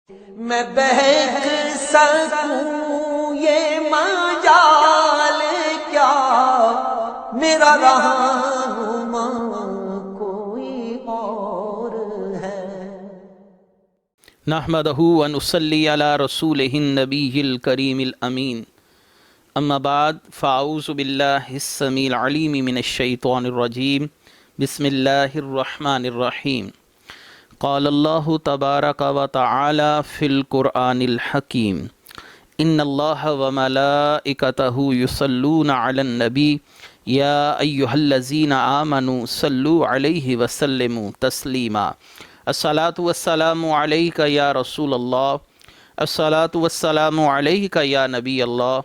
میں بہک سکوں یہ مجال کیا، میرا رہنما کوئی اور ہے۔ نحمدہ و نصلی علی رسولہ النبی الکریم الامین، اما بعد فاعوذ باللہ السمیع العلیم من الشیطان الرجیم، بسم اللہ الرحمن الرحیم۔ قال اللہ تبارک و تعالی فی القرآن الحکیم، ان اللہ و ملائکتہ یصلون علی النبی یا ایہا الذین آمنوا صلوا علیہ وسلموا تسلیما۔ الصلاۃ والسلام علیک یا رسول اللہ، الصلاۃ والسلام علیک یا نبی اللہ،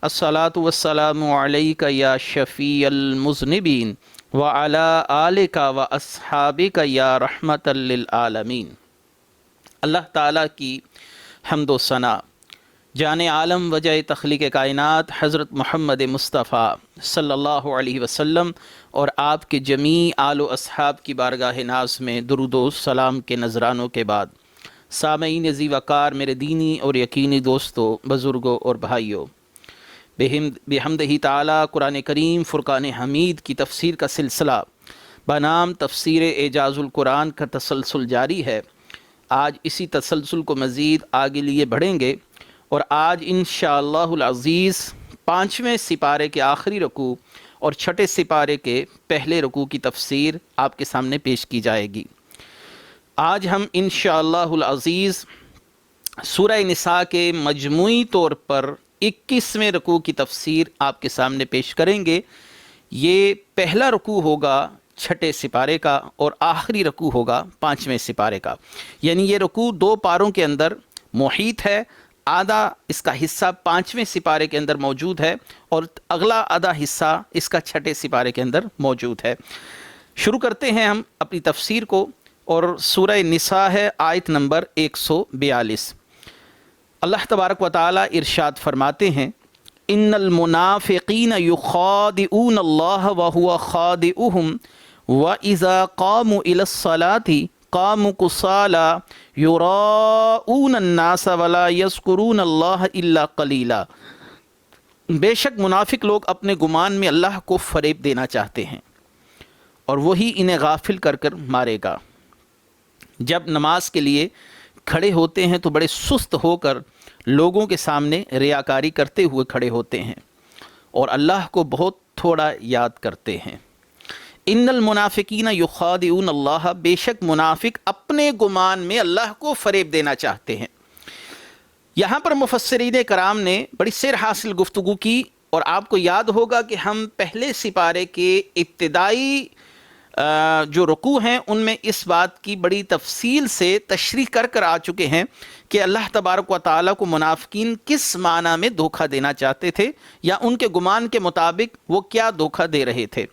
الصلاۃ والسلام علیک یا شفیع المذنبین وعلی آلک و اصحابک یا رحمۃ للعالمین۔ اللہ تعالیٰ کی حمد و ثنا، جان عالم وجہ تخلیق کائنات حضرت محمد مصطفیٰ صلی اللہ علیہ وسلم اور آپ کے جمیع آل و اصحاب کی بارگاہ ناز میں درود و سلام کے نذرانوں کے بعد، سامعین ذی وقار میرے دینی اور یقینی دوستوں، بزرگوں اور بھائیوں، بحمدہ تعالیٰ قرآن کریم فرقان حمید کی تفسیر کا سلسلہ بنام تفسیر اعجاز القرآن کا تسلسل جاری ہے۔ آج اسی تسلسل کو مزید آگے لیے بڑھیں گے اور آج انشاءاللہ العزیز 5ویں سپارے کے آخری رکوع اور 6 سپارے کے پہلے رکوع کی تفسیر آپ کے سامنے پیش کی جائے گی۔ آج ہم انشاءاللہ العزیز سورہ نساء کے مجموعی طور پر 21ویں رکوع کی تفسیر آپ کے سامنے پیش کریں گے۔ یہ پہلا رکوع ہوگا 6 سپارے کا اور آخری رکوع ہوگا 5ویں سپارے کا، یعنی یہ رکوع 2 پاروں کے اندر محیط ہے۔ آدھا اس کا حصہ 5ویں سپارے کے اندر موجود ہے اور اگلا آدھا حصہ اس کا 6 سپارے کے اندر موجود ہے۔ شروع کرتے ہیں ہم اپنی تفسیر کو، اور سورہ نساء ہے آیت نمبر 142۔ اللہ تبارک و تعالی ارشاد فرماتے ہیں، ان المنافقین یخادعون اللہ وہو خادعهم واذا قاموا الی الصلاۃ قاموا کسالی یراؤون الناس ولا یذکرون اللہ الا قلیلا۔ بے شک منافق لوگ اپنے گمان میں اللہ کو فریب دینا چاہتے ہیں اور وہی انہیں غافل کر کر مارے گا۔ جب نماز کے لیے کھڑے ہوتے ہیں تو بڑے سست ہو کر لوگوں کے سامنے ریاکاری کرتے ہوئے کھڑے ہوتے ہیں اور اللہ کو بہت تھوڑا یاد کرتے ہیں۔ ان المنافقین یخادعون اللہ، بے شک منافق اپنے گمان میں اللہ کو فریب دینا چاہتے ہیں۔ یہاں پر مفسرین کرام نے بڑی سیر حاصل گفتگو کی، اور آپ کو یاد ہوگا کہ ہم پہلے سپارے کے ابتدائی جو رکوع ہیں ان میں اس بات کی بڑی تفصیل سے تشریح کر آ چکے ہیں کہ اللہ تبارک و تعالیٰ کو منافقین کس معنی میں دھوکہ دینا چاہتے تھے، یا ان کے گمان کے مطابق وہ کیا دھوکہ دے رہے تھے۔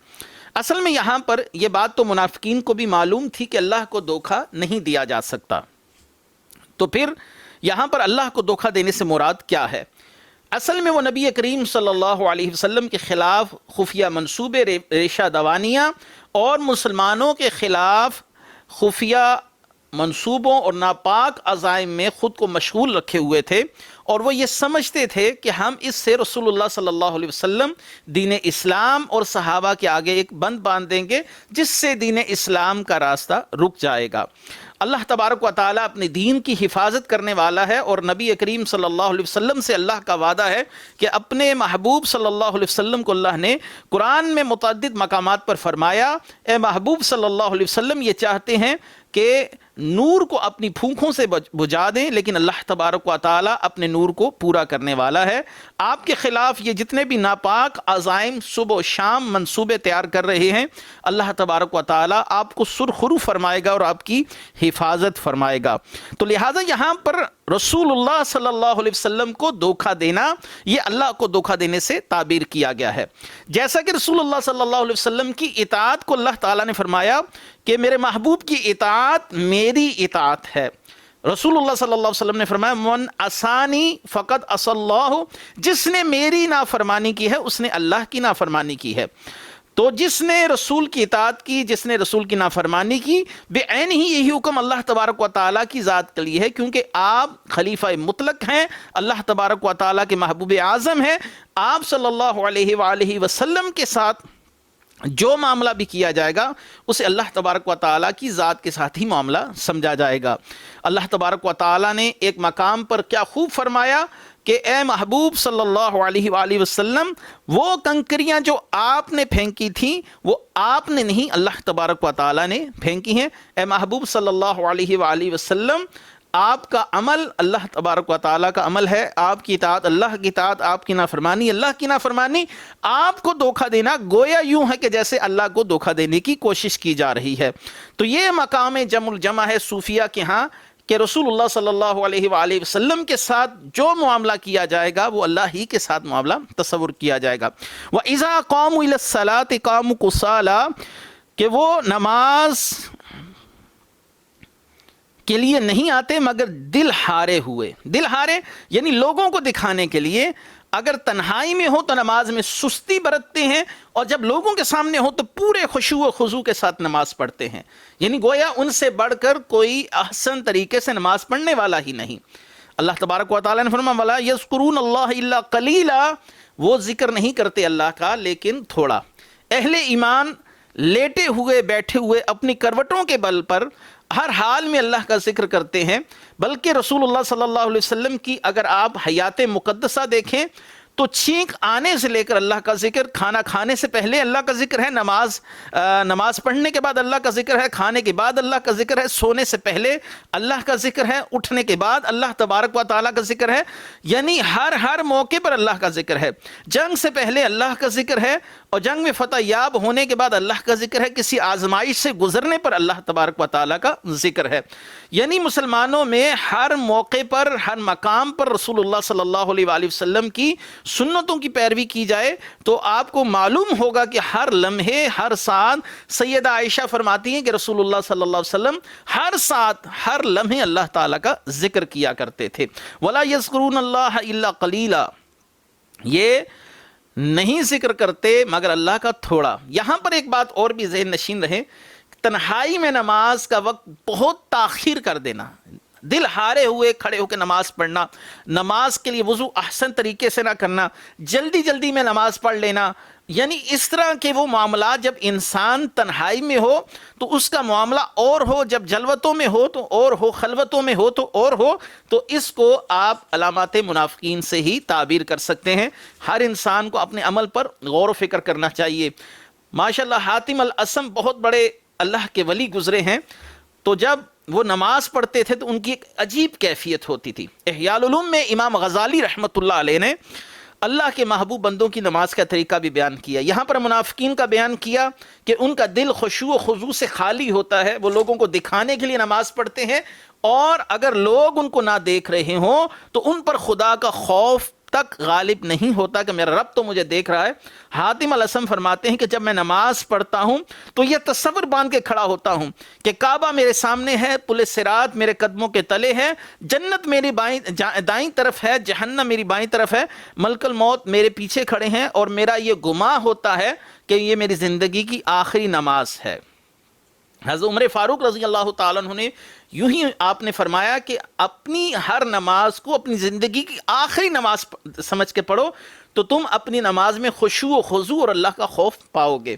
اصل میں یہاں پر یہ بات تو منافقین کو بھی معلوم تھی کہ اللہ کو دھوکہ نہیں دیا جا سکتا، تو پھر یہاں پر اللہ کو دھوکہ دینے سے مراد کیا ہے؟ اصل میں وہ نبی کریم صلی اللہ علیہ وسلم کے خلاف خفیہ منصوبے، ریشہ دوانیاں اور مسلمانوں کے خلاف خفیہ منصوبوں اور ناپاک عزائم میں خود کو مشغول رکھے ہوئے تھے، اور وہ یہ سمجھتے تھے کہ ہم اس سے رسول اللہ صلی اللہ علیہ وسلم، دین اسلام اور صحابہ کے آگے ایک بند باندھ دیں گے جس سے دین اسلام کا راستہ رک جائے گا۔ اللہ تبارک و تعالیٰ اپنے دین کی حفاظت کرنے والا ہے، اور نبی کریم صلی اللہ علیہ وسلم سے اللہ کا وعدہ ہے کہ اپنے محبوب صلی اللہ علیہ وسلم کو اللہ نے قرآن میں متعدد مقامات پر فرمایا، اے محبوب صلی اللہ علیہ وسلم یہ چاہتے ہیں کہ نور کو اپنی پھونکوں سے بجھا دیں، لیکن اللہ تبارک و تعالیٰ اپنے نور کو پورا کرنے والا ہے۔ آپ کے خلاف یہ جتنے بھی ناپاک عزائم صبح و شام منصوبے تیار کر رہے ہیں، اللہ تبارک و تعالیٰ آپ کو سرخرو فرمائے گا اور آپ کی حفاظت فرمائے گا۔ تو لہٰذا یہاں پر رسول اللہ صلی اللہ علیہ وسلم کو دھوکہ دینا، یہ اللہ کو دھوکہ دینے سے تعبیر کیا گیا ہے۔ جیسا کہ رسول اللہ صلی اللہ علیہ وسلم کی اطاعت کو اللہ تعالیٰ نے فرمایا کہ میرے محبوب کی اطاعت میری اطاعت ہے۔ رسول اللہ صلی اللہ علیہ وسلم نے فرمایا من عصانی فقد عصی اللہ، جس نے میری نافرمانی کی ہے اس نے اللہ کی نافرمانی کی ہے۔ تو جس نے رسول کی اطاعت کی، جس نے رسول کی نافرمانی کی، بے عین ہی یہی حکم اللہ تبارک و تعالیٰ کی ذات کے لیے ہے، کیونکہ آپ خلیفہ مطلق ہیں، اللہ تبارک و تعالیٰ کے محبوب اعظم ہیں۔ آپ صلی اللہ علیہ وآلہ وسلم کے ساتھ جو معاملہ بھی کیا جائے گا اسے اللہ تبارک و تعالیٰ کی ذات کے ساتھ ہی معاملہ سمجھا جائے گا۔ اللہ تبارک و تعالیٰ نے ایک مقام پر کیا خوب فرمایا کہ اے محبوب صلی اللہ علیہ وآلہ وسلم، وہ کنکریاں جو آپ نے پھینکی تھیں وہ آپ نے نہیں، اللہ تبارک و تعالیٰ نے پھینکی ہیں۔ اے محبوب صلی اللہ علیہ وآلہ وسلم، آپ کا عمل اللہ تبارک و تعالیٰ کا عمل ہے، آپ کی اطاعت اللہ کی اطاعت، آپ کی نافرمانی اللہ کی نافرمانی۔ آپ کو دھوکہ دینا گویا یوں ہے کہ جیسے اللہ کو دھوکہ دینے کی کوشش کی جا رہی ہے۔ تو یہ مقام جمع الجمع ہے صوفیہ کے ہاں کہ رسول اللہ صلی اللہ علیہ وآلہ وسلم کے ساتھ جو معاملہ کیا جائے گا وہ اللہ ہی کے ساتھ معاملہ تصور کیا جائے گا۔ وَإِذَا قَامُوا إِلَى الصَّلَاةِ قَامُوا كُسَالَىٰ، کہ وہ نماز کے لیے نہیں آتے مگر دل ہارے ہوئے۔ دل ہارے یعنی لوگوں کو دکھانے کے لیے، اگر تنہائی میں ہو تو نماز میں سستی برتتے ہیں، اور جب لوگوں کے سامنے ہو تو پورے خشوع و خضوع کے ساتھ نماز پڑھتے ہیں، یعنی گویا ان سے بڑھ کر کوئی احسن طریقے سے نماز پڑھنے والا ہی نہیں۔ اللہ تبارک و تعالیٰ نے فرمایا وَلَا يَذْكُرُونَ اللَّهَ إِلَّا قَلِيلًا، وہ ذکر نہیں کرتے اللہ کا لیکن تھوڑا۔ اہل ایمان لیٹے ہوئے بیٹھے ہوئے اپنی کروٹوں کے بل پر ہر حال میں اللہ کا ذکر کرتے ہیں، بلکہ رسول اللہ صلی اللہ علیہ وسلم کی اگر آپ حیات مقدسہ دیکھیں تو چھینک آنے سے لے کر اللہ کا ذکر، کھانا کھانے سے پہلے اللہ کا ذکر ہے، نماز پڑھنے کے بعد اللہ کا ذکر ہے، کھانے کے بعد اللہ کا ذکر ہے، سونے سے پہلے اللہ کا ذکر ہے، اٹھنے کے بعد اللہ تبارک و تعالیٰ کا ذکر ہے، یعنی ہر موقع پر اللہ کا ذکر ہے۔ جنگ سے پہلے اللہ کا ذکر ہے، اور جنگ میں فتح یاب ہونے کے بعد اللہ کا ذکر ہے، کسی آزمائش سے گزرنے پر اللہ تبارک و تعالیٰ کا ذکر ہے۔ یعنی مسلمانوں میں ہر موقع پر، ہر مقام پر رسول اللہ صلی اللہ علیہ وآلہ وسلم کی سنتوں کی پیروی کی جائے تو آپ کو معلوم ہوگا کہ ہر لمحے، ہر ساتھ، سیدہ عائشہ فرماتی ہیں کہ رسول اللہ صلی اللہ علیہ وسلم ہر ساتھ، ہر لمحے اللہ تعالیٰ کا ذکر کیا کرتے تھے۔ وَلَا يَذْكُرُونَ اللَّهَ إِلَّا قَلِيلًا، یہ نہیں ذکر کرتے مگر اللہ کا تھوڑا۔ یہاں پر ایک بات اور بھی ذہن نشین رہے، تنہائی میں نماز کا وقت بہت تاخیر کر دینا، دل ہارے ہوئے کھڑے ہو کے نماز پڑھنا، نماز کے لیے وضو احسن طریقے سے نہ کرنا، جلدی جلدی میں نماز پڑھ لینا، یعنی اس طرح کے وہ معاملات جب انسان تنہائی میں ہو تو اس کا معاملہ اور ہو، جب جلوتوں میں ہو تو اور ہو، خلوتوں میں ہو تو اور ہو، تو اس کو آپ علامات منافقین سے ہی تعبیر کر سکتے ہیں۔ ہر انسان کو اپنے عمل پر غور و فکر کرنا چاہیے۔ ماشاءاللہ حاتم الاسم بہت بڑے اللہ کے ولی گزرے ہیں، تو جب وہ نماز پڑھتے تھے تو ان کی ایک عجیب کیفیت ہوتی تھی۔ احیاء العلوم میں امام غزالی رحمۃ اللہ علیہ نے اللہ کے محبوب بندوں کی نماز کا طریقہ بھی بیان کیا۔ یہاں پر منافقین کا بیان کیا کہ ان کا دل خشوع و خضوع سے خالی ہوتا ہے، وہ لوگوں کو دکھانے کے لیے نماز پڑھتے ہیں، اور اگر لوگ ان کو نہ دیکھ رہے ہوں تو ان پر خدا کا خوف تک غالب نہیں ہوتا کہ میرا رب تو مجھے دیکھ رہا ہے۔ حاتم الاسم فرماتے ہیں کہ جب میں نماز پڑھتا ہوں تو یہ تصور باندھ کے کھڑا ہوتا ہوں کہ کعبہ میرے سامنے ہے، پل صراط میرے قدموں کے تلے ہے، جنت میری دائیں طرف ہے، جہنم میری بائیں طرف ہے، ملک الموت میرے پیچھے کھڑے ہیں، اور میرا یہ گمان ہوتا ہے کہ یہ میری زندگی کی آخری نماز ہے۔ حضرت عمر فاروق رضی اللہ تعالیٰ عنہ نے یوں ہی آپ نے فرمایا کہ اپنی ہر نماز کو اپنی زندگی کی آخری نماز سمجھ کے پڑھو تو تم اپنی نماز میں خشوع و خضوع اور اللہ کا خوف پاؤ گے۔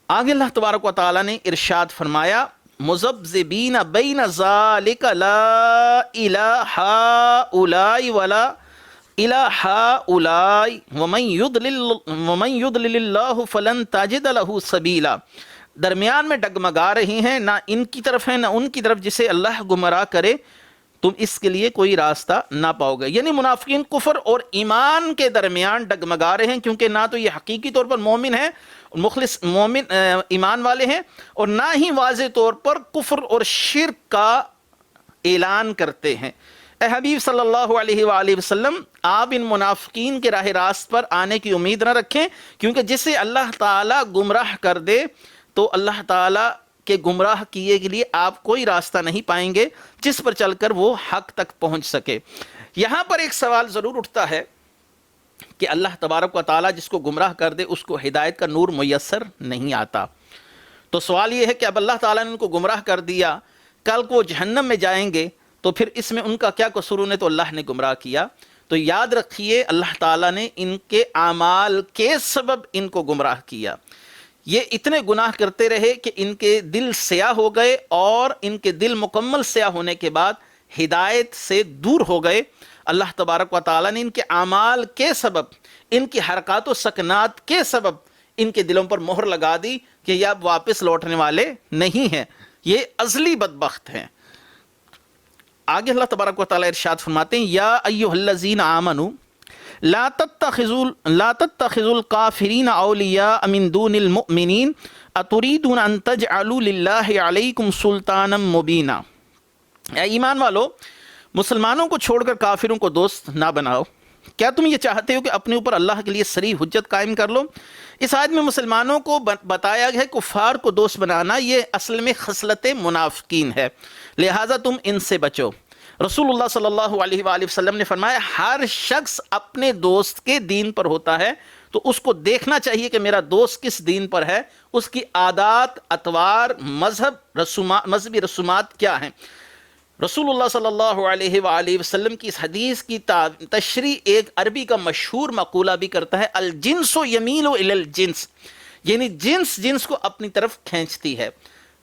آگے اللہ تبارک و تعالیٰ نے ارشاد فرمایا مذبذبین بین ذالک لا الہ ہؤلاء ولا الہ ہؤلاء ومن یضلل اللہ فلن تجد لہ سبیلا، درمیان میں ڈگمگا رہی ہیں، نہ ان کی طرف ہے نہ ان کی طرف، جسے اللہ گمراہ کرے تم اس کے لیے کوئی راستہ نہ پاؤ گے۔ یعنی منافقین کفر اور ایمان کے درمیان ڈگمگا رہے ہیں، کیونکہ نہ تو یہ حقیقی طور پر مومن ہیں، مخلص مومن ایمان والے ہیں، اور نہ ہی واضح طور پر کفر اور شرک کا اعلان کرتے ہیں۔ اے حبیب صلی اللہ علیہ وآلہ وسلم، آپ ان منافقین کے راہ راست پر آنے کی امید نہ رکھیں، کیونکہ جسے اللہ تعالیٰ گمراہ کر دے تو اللہ تعالیٰ کے گمراہ کیے کے لیے آپ کوئی راستہ نہیں پائیں گے جس پر چل کر وہ حق تک پہنچ سکے۔ یہاں پر ایک سوال ضرور اٹھتا ہے کہ اللہ تبارک و تعالیٰ جس کو گمراہ کر دے اس کو ہدایت کا نور میسر نہیں آتا۔ تو سوال یہ ہے کہ اب اللہ تعالیٰ نے ان کو گمراہ کر دیا، کل کو جہنم میں جائیں گے تو پھر اس میں ان کا کیا قصور؟ انہیں تو اللہ نے گمراہ کیا۔ تو یاد رکھیے اللہ تعالیٰ نے ان کے اعمال کے سبب ان کو گمراہ کیا۔ یہ اتنے گناہ کرتے رہے کہ ان کے دل سیاہ ہو گئے، اور ان کے دل مکمل سیاہ ہونے کے بعد ہدایت سے دور ہو گئے۔ اللہ تبارک و تعالیٰ نے ان کے اعمال کے سبب، ان کی حرکات و سکنات کے سبب ان کے دلوں پر مہر لگا دی کہ یہ اب واپس لوٹنے والے نہیں ہیں، یہ ازلی بدبخت ہیں۔ آگے اللہ تبارک و تعالیٰ ارشاد فرماتے ہیں، یا ایھا الذین آمنوا لا تتخذوا الکافرین اولیاء من دون المؤمنین اتریدون ان تجعلوا للہ علیکم سلطانا مبینا۔ اے ایمان والو، مسلمانوں کو چھوڑ کر کافروں کو دوست نہ بناؤ۔ کیا تم یہ چاہتے ہو کہ اپنے اوپر اللہ کے لیے صریح حجت قائم کر لو؟ اس آیت میں مسلمانوں کو بتایا گیا ہے کفار کو دوست بنانا یہ اصل میں خصلت منافقین ہے، لہٰذا تم ان سے بچو۔ رسول اللہ صلی اللہ علیہ وآلہ وسلم نے فرمایا ہر شخص اپنے دوست کے دین پر ہوتا ہے، تو اس کو دیکھنا چاہیے کہ میرا دوست کس دین پر ہے، اس کی عادات، اطوار، مذہبی رسومات کیا ہیں۔ رسول اللہ صلی اللہ علیہ وآلہ وسلم کی اس حدیث کی تشریح ایک عربی کا مشہور مقولہ بھی کرتا ہے، الجنس یمیل الی الجنس، یعنی جنس جنس کو اپنی طرف کھینچتی ہے۔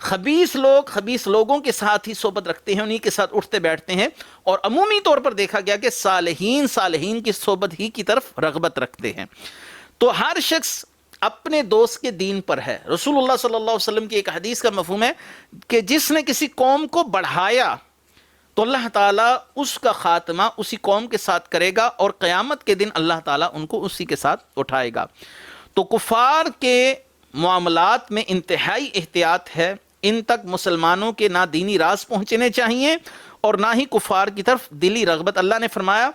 خبیث لوگ خبیث لوگوں کے ساتھ ہی صحبت رکھتے ہیں، انہی کے ساتھ اٹھتے بیٹھتے ہیں، اور عمومی طور پر دیکھا گیا کہ صالحین کی صحبت ہی کی طرف رغبت رکھتے ہیں۔ تو ہر شخص اپنے دوست کے دین پر ہے۔ رسول اللہ صلی اللہ علیہ وسلم کی ایک حدیث کا مفہوم ہے کہ جس نے کسی قوم کو بڑھایا تو اللہ تعالیٰ اس کا خاتمہ اسی قوم کے ساتھ کرے گا، اور قیامت کے دن اللہ تعالیٰ ان کو اسی کے ساتھ اٹھائے گا۔ تو کفار کے معاملات میں انتہائی احتیاط ہے، ان تک مسلمانوں کے نہ دینی راز پہنچنے چاہیے اور نہ ہی کفار کی طرف دلی رغبت۔ اللہ نے فرمایا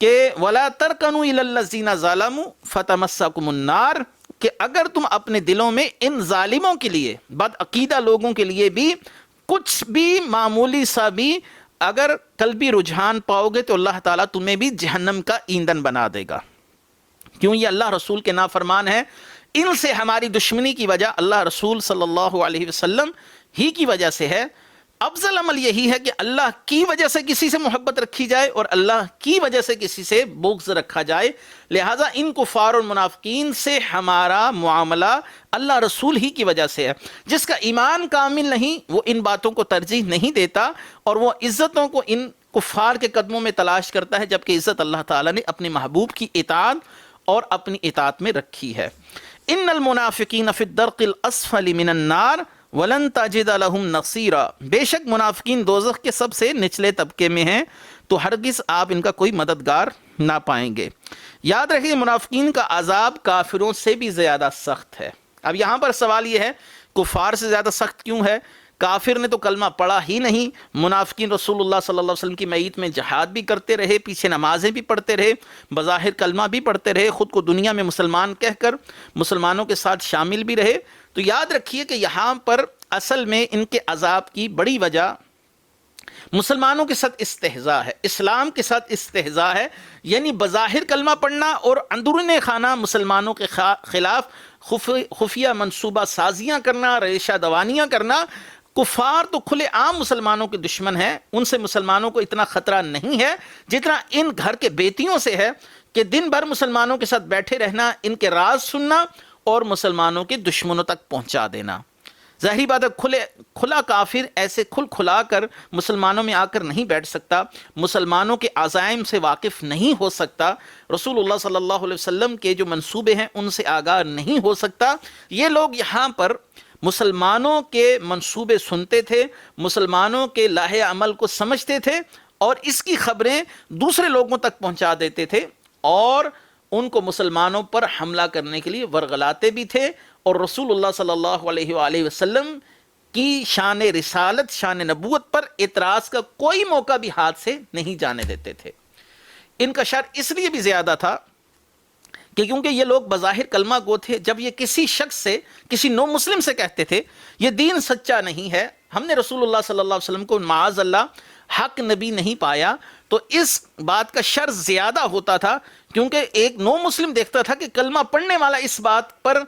کہ وَلَا تَرْكَنُوا إِلَى الَّذِينَ ظَلَمُوا فَتَمَسَّكُمُ النَّارُ، کہ اگر تم اپنے دلوں میں ان ظالموں کے لیے، بدعقیدہ لوگوں کے لیے بھی کچھ بھی معمولی سا بھی اگر قلبی رجحان پاؤ گے تو اللہ تعالیٰ تمہیں بھی جہنم کا ایندھن بنا دے گا۔ کیوں؟ یہ اللہ رسول کے نافرمان ہے، ان سے ہماری دشمنی کی وجہ اللہ رسول صلی اللہ علیہ وسلم ہی کی وجہ سے ہے۔ افضل عمل یہی ہے کہ اللہ کی وجہ سے کسی سے محبت رکھی جائے اور اللہ کی وجہ سے کسی سے بغض رکھا جائے، لہٰذا ان کفار اور منافقین سے ہمارا معاملہ اللہ رسول ہی کی وجہ سے ہے۔ جس کا ایمان کامل نہیں وہ ان باتوں کو ترجیح نہیں دیتا، اور وہ عزتوں کو ان کفار کے قدموں میں تلاش کرتا ہے، جبکہ عزت اللہ تعالیٰ نے اپنے محبوب کی اطاعت اور اپنی اطاعت میں رکھی ہے۔ ان المنافقین فی الدرق الاسفل من النار ولن تجد لهم نصیرا، بے شک منافقین دوزخ کے سب سے نچلے طبقے میں ہیں، تو ہرگز آپ ان کا کوئی مددگار نہ پائیں گے۔ یاد رکھیں منافقین کا عذاب کافروں سے بھی زیادہ سخت ہے۔ اب یہاں پر سوال یہ ہے کفار سے زیادہ سخت کیوں ہے؟ کافر نے تو کلمہ پڑھا ہی نہیں، منافقین رسول اللہ صلی اللہ علیہ وسلم کی معیت میں جہاد بھی کرتے رہے، پیچھے نمازیں بھی پڑھتے رہے، بظاہر کلمہ بھی پڑھتے رہے، خود کو دنیا میں مسلمان کہہ کر مسلمانوں کے ساتھ شامل بھی رہے۔ تو یاد رکھیے کہ یہاں پر اصل میں ان کے عذاب کی بڑی وجہ مسلمانوں کے ساتھ استہزاء ہے، اسلام کے ساتھ استہزاء ہے، یعنی بظاہر کلمہ پڑھنا اور اندرون خانہ مسلمانوں کے خلاف خفیہ منصوبہ سازیاں کرنا، ریشہ دوانیاں کرنا۔ کفار تو کھلے عام مسلمانوں کے دشمن ہیں، ان سے مسلمانوں کو اتنا خطرہ نہیں ہے جتنا ان گھر کے بیٹیوں سے ہے کہ دن بھر مسلمانوں کے ساتھ بیٹھے رہنا، ان کے راز سننا اور مسلمانوں کے دشمنوں تک پہنچا دینا۔ ظاہری بات ہے کھلا کافر ایسے کھلا کر مسلمانوں میں آ کر نہیں بیٹھ سکتا، مسلمانوں کے عزائم سے واقف نہیں ہو سکتا، رسول اللہ صلی اللہ علیہ وسلم کے جو منصوبے ہیں ان سے آگاہ نہیں ہو سکتا۔ یہ لوگ یہاں پر مسلمانوں کے منصوبے سنتے تھے، مسلمانوں کے لاہ عمل کو سمجھتے تھے اور اس کی خبریں دوسرے لوگوں تک پہنچا دیتے تھے، اور ان کو مسلمانوں پر حملہ کرنے کے لیے ورغلاتے بھی تھے، اور رسول اللہ صلی اللہ علیہ وآلہ وسلم کی شان رسالت، شان نبوت پر اعتراض کا کوئی موقع بھی ہاتھ سے نہیں جانے دیتے تھے۔ ان کا شر اس لیے بھی زیادہ تھا کہ کیونکہ یہ لوگ بظاہر کلمہ گو تھے، جب یہ کسی شخص سے، کسی نو مسلم سے کہتے تھے یہ دین سچا نہیں ہے، ہم نے رسول اللہ صلی اللہ علیہ وسلم کو معاذ اللہ حق نبی نہیں پایا تو اس بات کا شر زیادہ ہوتا تھا، کیونکہ ایک نو مسلم دیکھتا تھا کہ کلمہ پڑھنے والا اس بات پر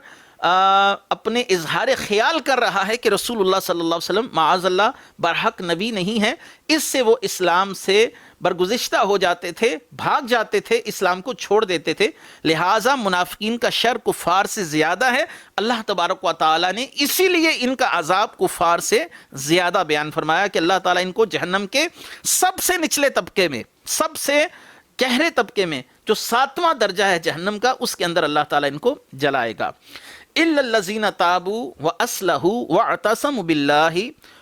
اپنے اظہار خیال کر رہا ہے کہ رسول اللہ صلی اللہ علیہ وسلم معاذ اللہ برحق نبی نہیں ہے، اس سے وہ اسلام سے برگزشتہ ہو جاتے تھے، بھاگ جاتے تھے، اسلام کو چھوڑ دیتے تھے۔ لہٰذا منافقین کا شر کفار سے زیادہ ہے، اللہ تبارک و تعالیٰ نے اسی لیے ان کا عذاب کفار سے زیادہ بیان فرمایا کہ اللہ تعالیٰ ان کو جہنم کے سب سے نچلے طبقے میں، سب سے گہرے طبقے میں، جو 7واں درجہ ہے جہنم کا، اس کے اندر اللہ تعالیٰ ان کو جلائے گا۔ إِلَّا الَّذِينَ تَابُوا وَأَصْلَحُوا وَاعْتَصَمُوا بِاللَّهِ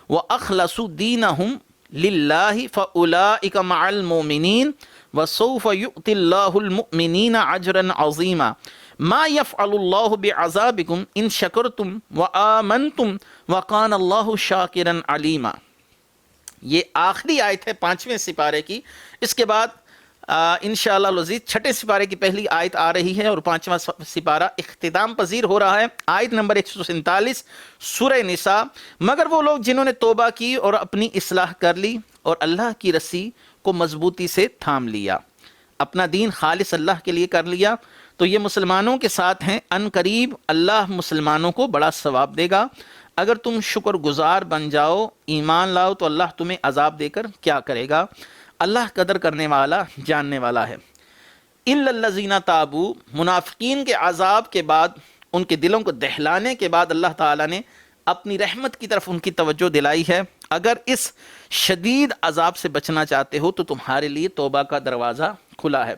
وَأَخْلَصُوا دِينَهُمْ لِلَّهِ فَأُولَٰئِكَ مَعَ الْمُؤْمِنِينَ وَسَوْفَ يُؤْتِ اللَّهُ الْمُؤْمِنِينَ أَجْرًا عَظِيمًا مَا يَفْعَلُ اللَّهُ بِعَذَابِكُمْ إِن شَكَرْتُمْ وَآمَنْتُمْ وَكَانَ اللَّهُ شَاكِرًا عَلِيمًا۔ یہ آخری آیت ہے 5ویں سپارے کی۔ اس کے بعد انشاءاللہ العزیز 6 سپارے کی پہلی آیت آ رہی ہے اور 5واں سپارہ اختتام پذیر ہو رہا ہے۔ آیت نمبر 147 سورہ نساء۔ مگر وہ لوگ جنہوں نے توبہ کی اور اپنی اصلاح کر لی اور اللہ کی رسی کو مضبوطی سے تھام لیا، اپنا دین خالص اللہ کے لیے کر لیا، تو یہ مسلمانوں کے ساتھ ہیں، ان قریب اللہ مسلمانوں کو بڑا ثواب دے گا۔ اگر تم شکر گزار بن جاؤ، ایمان لاؤ، تو اللہ تمہیں عذاب دے کر کیا کرے گا، اللہ قدر کرنے والا، جاننے والا ہے۔ اِلَّا الَّذِينَ تَابُوا، منافقین کے عذاب کے بعد، ان کے دلوں کو دہلانے کے بعد اللہ تعالیٰ نے اپنی رحمت کی طرف ان کی توجہ دلائی ہے۔ اگر اس شدید عذاب سے بچنا چاہتے ہو تو تمہارے لیے توبہ کا دروازہ کھلا ہے۔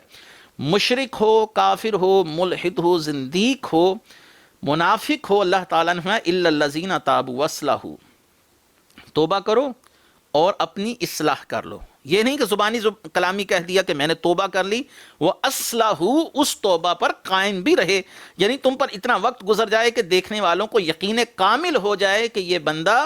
مشرک ہو، کافر ہو، ملحد ہو، زندیق ہو، منافق ہو، اللہ تعالیٰ نے فرمایا اِلَّا الَّذِينَ تَابُوا وَاصْلَحُوا، توبہ کرو اور اپنی اصلاح کر لو۔ یہ نہیں کہ زبانی کلامی کہہ دیا کہ میں نے توبہ کر لی، وہ اصلاحو، اس توبہ پر قائم بھی رہے، یعنی تم پر اتنا وقت گزر جائے کہ دیکھنے والوں کو یقین کامل ہو جائے کہ یہ بندہ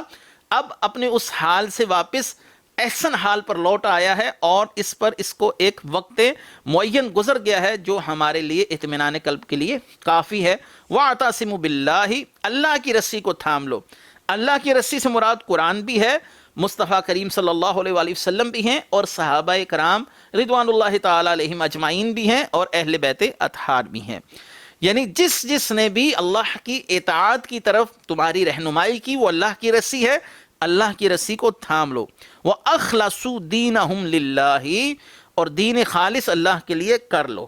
اب اپنے اس حال سے واپس احسن حال پر لوٹ آیا ہے اور اس پر اس کو ایک وقت معین گزر گیا ہے جو ہمارے لیے اطمینان قلب کے لیے کافی ہے۔ وَاعْتَصِمُوا بِاللَّهِ، اللہ کی رسی کو تھام لو۔ اللہ کی رسی سے مراد قرآن بھی ہے، مصطفیٰ کریم صلی اللہ علیہ وآلہ وسلم بھی ہیں، اور صحابہ کرام رضوان اللہ تعالی علیہم اجمعین بھی ہیں، اور اہل بیت اطہار بھی ہیں۔ یعنی جس نے بھی اللہ کی اطاعت کی طرف تمہاری رہنمائی کی، وہ اللہ کی رسی ہے، اللہ کی رسی کو تھام لو۔ وَأَخْلَصُوا دِينَهُمْ لِلَّهِ، اور دین خالص اللہ کے لیے کر لو۔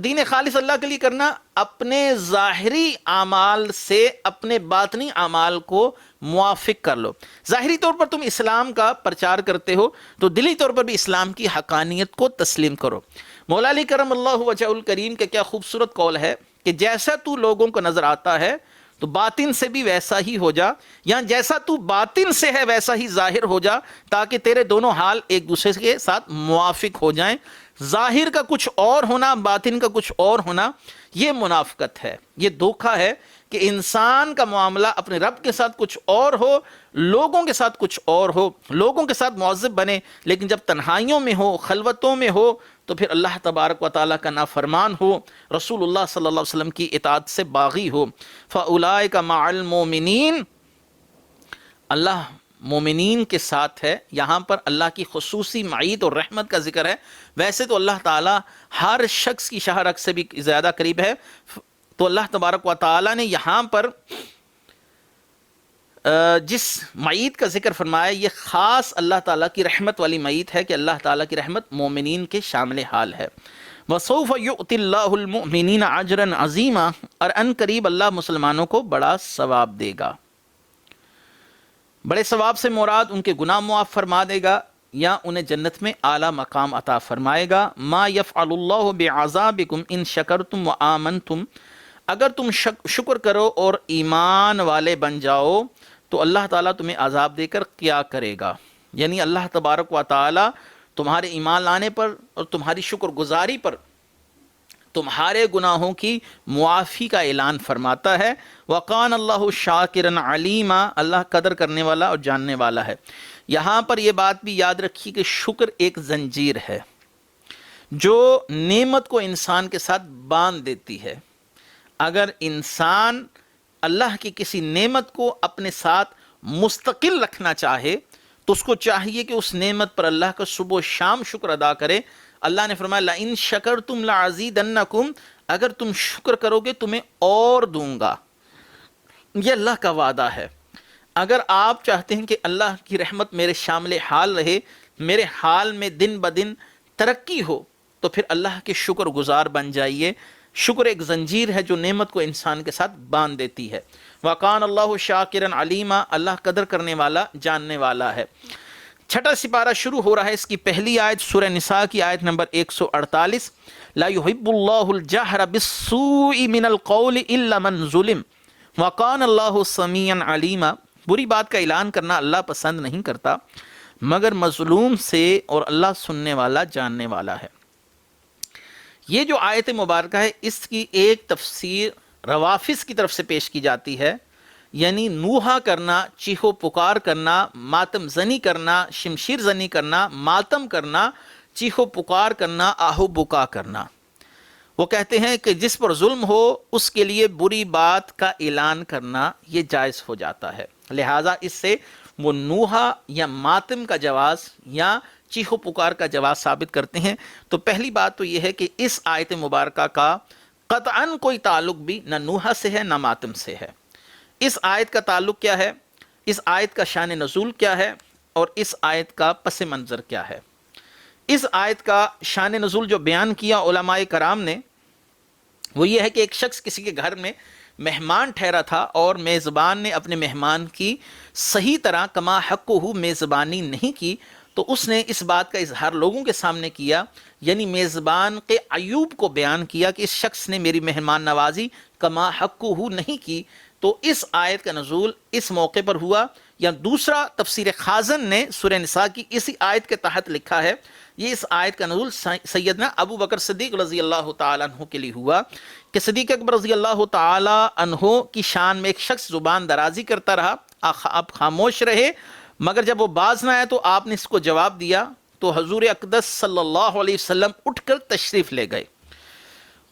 دین خالص اللہ کے لیے کرنا، اپنے ظاہری اعمال سے اپنے باطنی اعمال کو موافق کر لو۔ ظاہری طور پر تم اسلام کا پرچار کرتے ہو تو دلی طور پر بھی اسلام کی حقانیت کو تسلیم کرو۔ مولا علی کرم اللہ وجہ الکریم کا کیا خوبصورت قول ہے کہ جیسا تو لوگوں کو نظر آتا ہے تو باطن سے بھی ویسا ہی ہو جا، یا جیسا تو باطن سے ہے ویسا ہی ظاہر ہو جا، تاکہ تیرے دونوں حال ایک دوسرے کے ساتھ موافق ہو جائیں۔ ظاہر کا کچھ اور ہونا، باطن کا کچھ اور ہونا، یہ منافقت ہے، یہ دھوکہ ہے کہ انسان کا معاملہ اپنے رب کے ساتھ کچھ اور ہو، لوگوں کے ساتھ کچھ اور ہو، لوگوں کے ساتھ معذب بنے، لیکن جب تنہائیوں میں ہو، خلوتوں میں ہو، تو پھر اللہ تبارک و تعالیٰ کا نافرمان ہو، رسول اللہ صلی اللہ علیہ وسلم کی اطاعت سے باغی ہو۔ فَأُولَٰئِكَ مَعَ الْمُؤْمِنِينَ، اللہ مومنین کے ساتھ ہے۔ یہاں پر اللہ کی خصوصی معیت اور رحمت کا ذکر ہے، ویسے تو اللہ تعالیٰ ہر شخص کی شاہ رگ سے بھی زیادہ قریب ہے، تو اللہ تبارک و تعالیٰ نے یہاں پر جس معیت کا ذکر فرمایا یہ خاص اللہ تعالیٰ کی رحمت والی معیت ہے کہ اللہ تعالیٰ کی رحمت مومنین کے شامل حال ہے۔ وَسَوْفَ يُؤْتِ اللَّهُ الْمُؤْمِنِينَ أَجْرًا عَظِيمًا، اور ان قریب اللہ مسلمانوں کو بڑا ثواب دے گا۔ بڑے ثواب سے مراد ان کے گناہ معاف فرما دے گا یا انہیں جنت میں اعلیٰ مقام عطا فرمائے گا۔ ما یفعل اللہ بعذابکم ان شکرتم وآمنتم، اگر تم شکر کرو اور ایمان والے بن جاؤ تو اللہ تعالیٰ تمہیں عذاب دے کر کیا کرے گا، یعنی اللہ تبارک و تعالیٰ تمہارے ایمان لانے پر اور تمہاری شکر گزاری پر تمہارے گناہوں کی معافی کا اعلان فرماتا ہے۔ وَقَانَ اللَّهُ شَاكِرًا عَلِيمًا، اللہ قدر کرنے والا اور جاننے والا ہے۔ یہاں پر یہ بات بھی یاد رکھیے کہ شکر ایک زنجیر ہے جو نعمت کو انسان کے ساتھ باندھ دیتی ہے۔ اگر انسان اللہ کی کسی نعمت کو اپنے ساتھ مستقل رکھنا چاہے تو اس کو چاہیے کہ اس نعمت پر اللہ کا صبح و شام شکر ادا کرے۔ اللہ نے فرمایا لَإِن شَكَرْتُمْ لَعَزِيدَنَّكُمْ، اگر تم شکر کرو گے تمہیں اور دوں گا، یہ اللہ کا وعدہ ہے۔ اگر آپ چاہتے ہیں کہ اللہ کی رحمت میرے شامل حال رہے، میرے حال میں دن بدن ترقی ہو، تو پھر اللہ کے شکر گزار بن جائیے۔ شکر ایک زنجیر ہے جو نعمت کو انسان کے ساتھ باندھ دیتی ہے۔ وَقَانَ اللَّهُ شَاكِرًا عَلِيمًا، اللہ قدر کرنے والا جاننے والا ہے۔ چھٹا سپارہ شروع ہو رہا ہے، اس کی پہلی آیت سورہ نساء کی آیت نمبر 148، لا يحب اللہ الجہر بالسوء من القول الا من ظلم وکان اللہ سمیعا علیما، بری بات کا اعلان کرنا اللہ پسند نہیں کرتا مگر مظلوم سے، اور اللہ سننے والا جاننے والا ہے۔ یہ جو آیت مبارکہ ہے اس کی ایک تفسیر روافظ کی طرف سے پیش کی جاتی ہے، یعنی نوحہ کرنا، چیخو پکار کرنا، ماتم زنی کرنا، شمشیر زنی کرنا، ماتم کرنا، چیخو پکار کرنا، آہو بکا کرنا۔ وہ کہتے ہیں کہ جس پر ظلم ہو اس کے لیے بری بات کا اعلان کرنا یہ جائز ہو جاتا ہے، لہٰذا اس سے وہ نوحہ یا ماتم کا جواز یا چیخو پکار کا جواز ثابت کرتے ہیں۔ تو پہلی بات تو یہ ہے کہ اس آیت مبارکہ کا قطعاً کوئی تعلق بھی نہ نوحہ سے ہے نہ ماتم سے ہے۔ اس آیت کا تعلق کیا ہے، اس آیت کا شان نزول کیا ہے، اور اس آیت کا پس منظر کیا ہے؟ اس آیت کا شان نزول جو بیان کیا علماء کرام نے وہ یہ ہے کہ ایک شخص کسی کے گھر میں مہمان ٹھہرا تھا، اور میزبان نے اپنے مہمان کی صحیح طرح کما حقہ میزبانی نہیں کی، تو اس نے اس بات کا اظہار لوگوں کے سامنے کیا، یعنی میزبان کے عیوب کو بیان کیا کہ اس شخص نے میری مہمان نوازی کما حقہ نہیں کی۔ تو اس آیت کا نزول اس موقع پر ہوا۔ یا دوسرا تفسیر خازن نے سورہ نساء کی اسی آیت کے تحت لکھا ہے، یہ اس آیت کا نزول سیدنا ابو بکر صدیق رضی اللہ تعالیٰ عنہ کے لیے ہوا کہ صدیق اکبر رضی اللہ تعالیٰ عنہ کی شان میں ایک شخص زبان درازی کرتا رہا، آپ خاموش رہے، مگر جب وہ باز نہ آئے تو آپ نے اس کو جواب دیا، تو حضور اقدس صلی اللہ علیہ وسلم اٹھ کر تشریف لے گئے،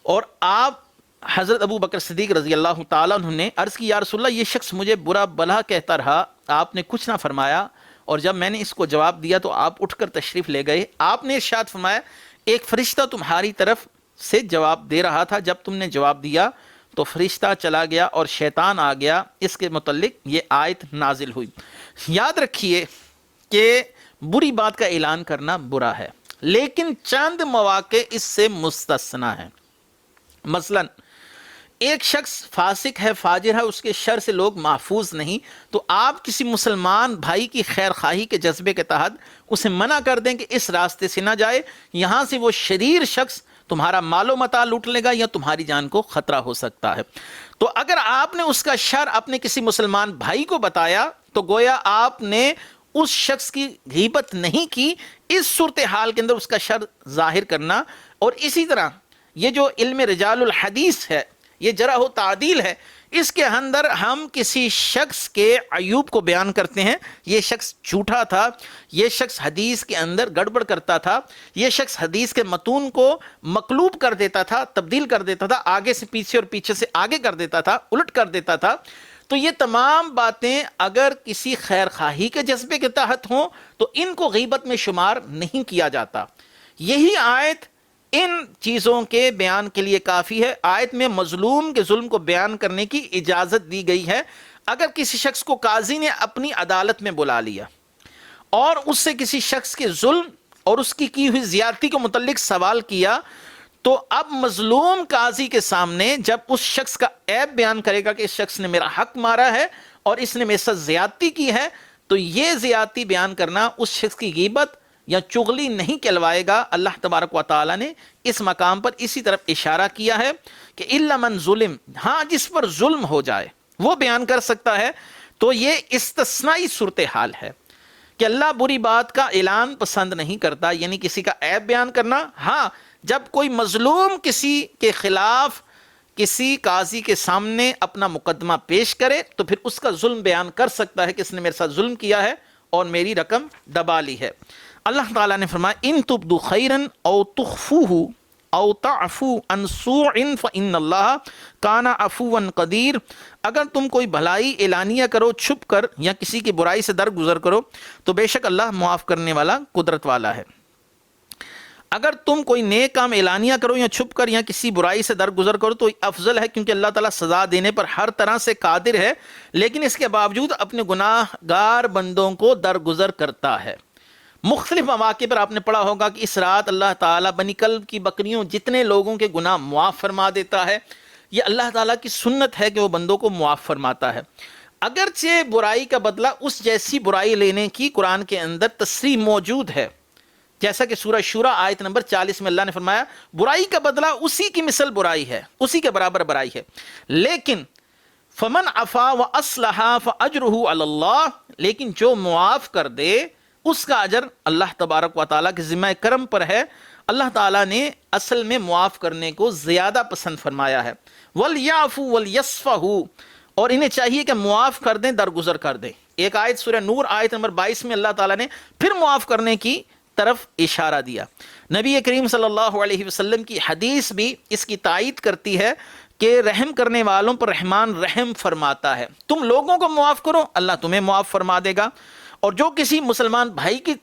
اور آپ حضرت ابو بکر صدیق رضی اللہ تعالیٰ عنہ نے عرض کی یا رسول اللہ یہ شخص مجھے برا بھلا کہتا رہا، آپ نے کچھ نہ فرمایا، اور جب میں نے اس کو جواب دیا تو آپ اٹھ کر تشریف لے گئے۔ آپ نے ارشاد فرمایا ایک فرشتہ تمہاری طرف سے جواب دے رہا تھا، جب تم نے جواب دیا تو فرشتہ چلا گیا اور شیطان آ گیا۔ اس کے متعلق یہ آیت نازل ہوئی۔ یاد رکھیے کہ بری بات کا اعلان کرنا برا ہے، لیکن چند مواقع اس سے مستثنا ہیں۔ مثلاً ایک شخص فاسق ہے، فاجر ہے، اس کے شر سے لوگ محفوظ نہیں، تو آپ کسی مسلمان بھائی کی خیر خواہی کے جذبے کے تحت اسے منع کر دیں کہ اس راستے سے نہ جائے، یہاں سے وہ شریر شخص تمہارا مال و متاع لوٹ لے گا یا تمہاری جان کو خطرہ ہو سکتا ہے۔ تو اگر آپ نے اس کا شر اپنے کسی مسلمان بھائی کو بتایا تو گویا آپ نے اس شخص کی غیبت نہیں کی، اس صورتحال کے اندر اس کا شر ظاہر کرنا۔ اور اسی طرح یہ جو علم رجال الحدیث ہے، یہ جرح و تعدیل ہے، اس کے اندر ہم کسی شخص کے عیوب کو بیان کرتے ہیں، یہ شخص جھوٹا تھا، یہ شخص حدیث کے اندر گڑبڑ کرتا تھا، یہ شخص حدیث کے متون کو مقلوب کر دیتا تھا، تبدیل کر دیتا تھا، آگے سے پیچھے اور پیچھے سے آگے کر دیتا تھا، الٹ کر دیتا تھا۔ تو یہ تمام باتیں اگر کسی خیر خواہی کے جذبے کے تحت ہوں تو ان کو غیبت میں شمار نہیں کیا جاتا۔ یہی آیت ان چیزوں کے بیان کے لیے کافی ہے۔ آیت میں مظلوم کے ظلم کو بیان کرنے کی اجازت دی گئی ہے۔ اگر کسی شخص کو قاضی نے اپنی عدالت میں بلا لیا اور اس سے کسی شخص کے ظلم اور اس کی ہوئی زیادتی کے متعلق سوال کیا، تو اب مظلوم قاضی کے سامنے جب اس شخص کا عیب بیان کرے گا کہ اس شخص نے میرا حق مارا ہے اور اس نے میرے ساتھ زیادتی کی ہے، تو یہ زیادتی بیان کرنا اس شخص کی غیبت یا چغلی نہیں کہلوائے گا۔ اللہ تبارک و تعالیٰ نے اس مقام پر اسی طرف اشارہ کیا ہے کہ الا من ظلم، ہاں جس پر ظلم ہو جائے وہ بیان کر سکتا ہے۔ تو یہ استثنائی صورتحال ہے کہ اللہ بری بات کا اعلان پسند نہیں کرتا، یعنی کسی کا عیب بیان کرنا۔ ہاں جب کوئی مظلوم کسی کے خلاف کسی قاضی کے سامنے اپنا مقدمہ پیش کرے تو پھر اس کا ظلم بیان کر سکتا ہے کہ اس نے میرے ساتھ ظلم کیا ہے اور میری رقم دبا لی ہے۔ اللہ تعالیٰ نے فرمایا ان تبدو خیرا او تخفوہ او تعفو عن سوء فإن اللہ کان عفوا قدیر، اگر تم کوئی بھلائی اعلانیہ کرو چھپ کر یا کسی کی برائی سے درگزر کرو تو بے شک اللہ معاف کرنے والا قدرت والا ہے۔ اگر تم کوئی نیک کام اعلانیہ کرو یا چھپ کر یا کسی برائی سے درگزر کرو تو افضل ہے، کیونکہ اللہ تعالیٰ سزا دینے پر ہر طرح سے قادر ہے، لیکن اس کے باوجود اپنے گناہ گار بندوں کو درگزر کرتا ہے۔ مختلف مواقع پر آپ نے پڑھا ہوگا کہ اس رات اللہ تعالیٰ بنی کلب کی بکریوں جتنے لوگوں کے گناہ معاف فرما دیتا ہے۔ یہ اللہ تعالیٰ کی سنت ہے کہ وہ بندوں کو معاف فرماتا ہے، اگرچہ برائی کا بدلہ اس جیسی برائی لینے کی قرآن کے اندر تصریح موجود ہے، جیسا کہ سورہ شورى آیت نمبر 40 میں اللہ نے فرمایا برائی کا بدلہ اسی کی مثل برائی ہے، اسی کے برابر برائی ہے، لیکن فمن عفا واصلح فاجرہ علی اللہ، لیکن جو معاف کر دے اس کا اجر اللہ تبارک و تعالیٰ کے ذمہ کرم پر ہے۔ اللہ تعالیٰ نے اصل میں معاف کرنے کو زیادہ پسند فرمایا ہے۔ وَلْيَعْفُوا وَلْيَصْفَحُوا، اور انہیں چاہیے کہ معاف کر دیں، درگزر کر دیں۔ ایک آیت سورہ نور آیت نمبر 22 میں اللہ تعالیٰ نے پھر معاف کرنے کی طرف اشارہ دیا۔ نبی کریم صلی اللہ علیہ وسلم کی حدیث بھی اس کی تائید کرتی ہے کہ رحم کرنے والوں پر رحمان رحم فرماتا ہے۔ تم لوگوں کو معاف کرو، اللہ تمہیں معاف فرما دے گا، اور جو کسی مسلمان بھائی کی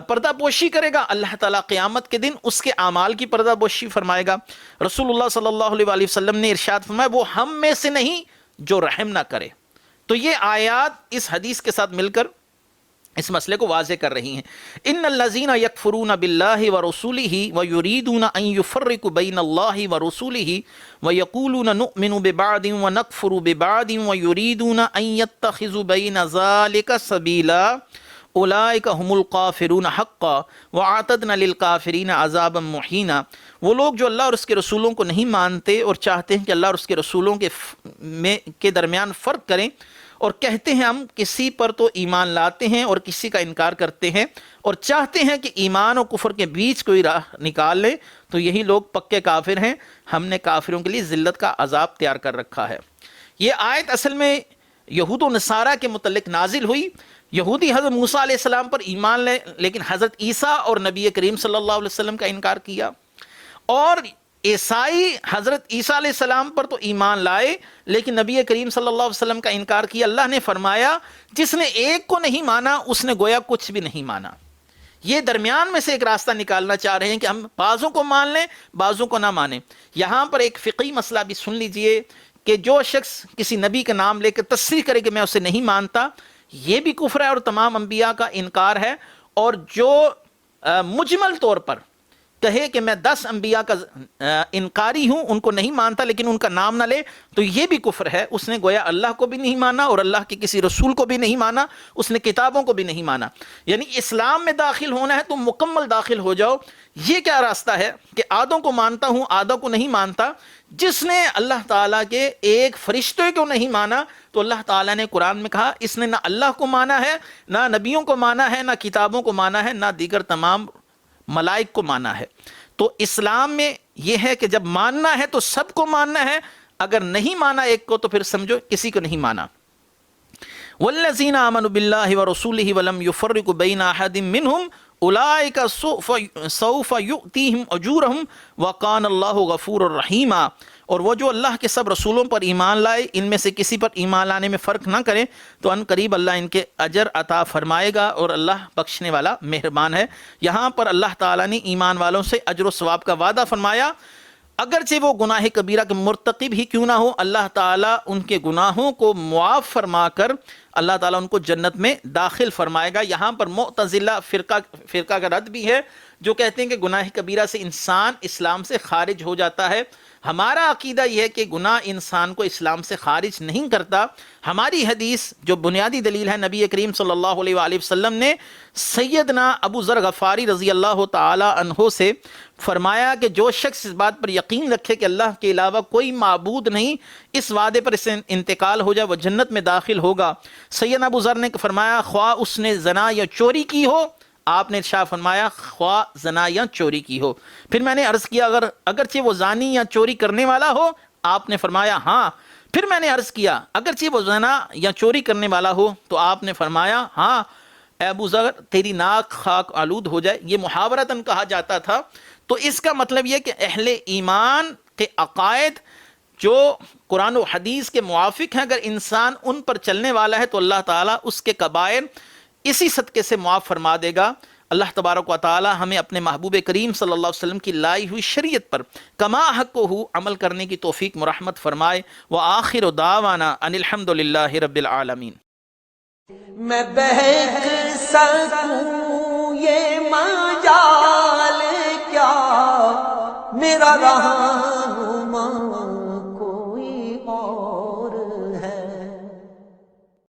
پردہ پوشی کرے گا اللہ تعالیٰ قیامت کے دن اس کے اعمال کی پردہ پوشی فرمائے گا۔ رسول اللہ صلی اللہ علیہ وآلہ وسلم نے ارشاد فرمایا وہ ہم میں سے نہیں جو رحم نہ کرے۔ تو یہ آیات اس حدیث کے ساتھ مل کر اس مسئلے کو واضح کر رہی ہیں۔ ان الذین یکفرون باللہ ورسولہ ویریدون ان یفرقوا بین اللہ ورسولہ ویقولون نؤمن ببعض ونکفر ببعض ویریدون ان یتخذوا بین ذلک سبیلا اولئک هم الکافرون حقا واعتدنا للکافرین عذابا مہینا، وہ لوگ جو اللہ اور اس کے رسولوں کو نہیں مانتے اور چاہتے ہیں کہ اللہ اور اس کے رسولوں کے درمیان فرق کریں، اور کہتے ہیں ہم کسی پر تو ایمان لاتے ہیں اور کسی کا انکار کرتے ہیں، اور چاہتے ہیں کہ ایمان اور کفر کے بیچ کوئی راہ نکال لیں، تو یہی لوگ پکے کافر ہیں، ہم نے کافروں کے لیے ذلت کا عذاب تیار کر رکھا ہے۔ یہ آیت اصل میں یہود و نصارہ کے متعلق نازل ہوئی۔ یہودی حضرت موسیٰ علیہ السلام پر ایمان لے لیکن حضرت عیسیٰ اور نبی کریم صلی اللہ علیہ وسلم کا انکار کیا، اور عیسائی حضرت عیسیٰ علیہ السلام پر تو ایمان لائے لیکن نبی کریم صلی اللہ علیہ وسلم کا انکار کیا۔ اللہ نے فرمایا جس نے ایک کو نہیں مانا اس نے گویا کچھ بھی نہیں مانا۔ یہ درمیان میں سے ایک راستہ نکالنا چاہ رہے ہیں کہ ہم بعضوں کو مان لیں بعضوں کو نہ مانیں۔ یہاں پر ایک فقہی مسئلہ بھی سن لیجئے کہ جو شخص کسی نبی کا نام لے کر تصریح کرے کہ میں اسے نہیں مانتا، یہ بھی کفر ہے اور تمام انبیاء کا انکار ہے، اور جو مجمل طور پر کہے کہ میں 10 انبیاء کا انکاری ہوں، ان کو نہیں مانتا لیکن ان کا نام نہ لے، تو یہ بھی کفر ہے۔ اس نے گویا اللہ کو بھی نہیں مانا اور اللہ کے کسی رسول کو بھی نہیں مانا، اس نے کتابوں کو بھی نہیں مانا۔ یعنی اسلام میں داخل ہونا ہے تو مکمل داخل ہو جاؤ۔ یہ کیا راستہ ہے کہ آدھوں کو مانتا ہوں آدھوں کو نہیں مانتا؟ جس نے اللہ تعالیٰ کے ایک فرشتے کو نہیں مانا تو اللہ تعالیٰ نے قرآن میں کہا اس نے نہ اللہ کو مانا ہے، نہ نبیوں کو مانا ہے، نہ کتابوں کو مانا ہے، نہ دیگر تمام ملائک کو مانا ہے۔ تو اسلام میں یہ ہے کہ جب ماننا ہے تو سب کو ماننا ہے، اگر نہیں مانا ایک کو تو پھر سمجھو کسی کو نہیں مانا۔ والذین آمنوا باللہ ورسولہ ولم یفرقوا بین احد منہم اولئک سوف یؤتیہم اجورہم وکان اللہ غفورا رحیما، اور وہ جو اللہ کے سب رسولوں پر ایمان لائے ان میں سے کسی پر ایمان لانے میں فرق نہ کریں تو ان قریب اللہ ان کے اجر عطا فرمائے گا، اور اللہ بخشنے والا مہربان ہے۔ یہاں پر اللہ تعالیٰ نے ایمان والوں سے اجر و ثواب کا وعدہ فرمایا، اگرچہ وہ گناہ کبیرہ کے مرتکب ہی کیوں نہ ہو، اللہ تعالیٰ ان کے گناہوں کو معاف فرما کر اللہ تعالیٰ ان کو جنت میں داخل فرمائے گا۔ یہاں پر معتزلہ فرقہ کا رد بھی ہے جو کہتے ہیں کہ گناہ کبیرہ سے انسان اسلام سے خارج ہو جاتا ہے۔ ہمارا عقیدہ یہ ہے کہ گناہ انسان کو اسلام سے خارج نہیں کرتا۔ ہماری حدیث جو بنیادی دلیل ہے، نبی کریم صلی اللہ علیہ وآلہ وسلم نے سیدنا ابو ذر غفاری رضی اللہ تعالی عنہ سے فرمایا کہ جو شخص اس بات پر یقین رکھے کہ اللہ کے علاوہ کوئی معبود نہیں، اس وعدے پر اسے انتقال ہو جائے وہ جنت میں داخل ہوگا۔ سیدنا ابو ذر نے فرمایا خواہ اس نے زنا یا چوری کی ہو، آپ نے ارشاد فرمایا خواہ زنا یا چوری کی ہو۔ پھر میں نے عرض کیا اگرچہ وہ زانی یا چوری کرنے والا ہو، آپ نے فرمایا ہاں۔ پھر میں نے عرض کیا اگرچہ وہ زنا یا چوری کرنے والا ہو، تو آپ نے فرمایا ہاں۔ اے ابو ذر تیری ناک خاک آلود ہو جائے، یہ محاورتاً کہا جاتا تھا تو اس کا مطلب یہ کہ اہل ایمان کے عقائد جو قرآن و حدیث کے موافق ہیں، اگر انسان ان پر چلنے والا ہے تو اللہ تعالیٰ اس کے کبائر اسی صدقے سے معاف فرما دے گا۔ اللہ تبارک و تعالی ہمیں اپنے محبوب کریم صلی اللہ علیہ وسلم کی لائی ہوئی شریعت پر کما حق ہو عمل کرنے کی توفیق مرحمت فرمائے۔ وآخر دعوانا ان الحمد للہ رب العالمین۔ میں بہک سکوں یہ مجال کیا میرا رہا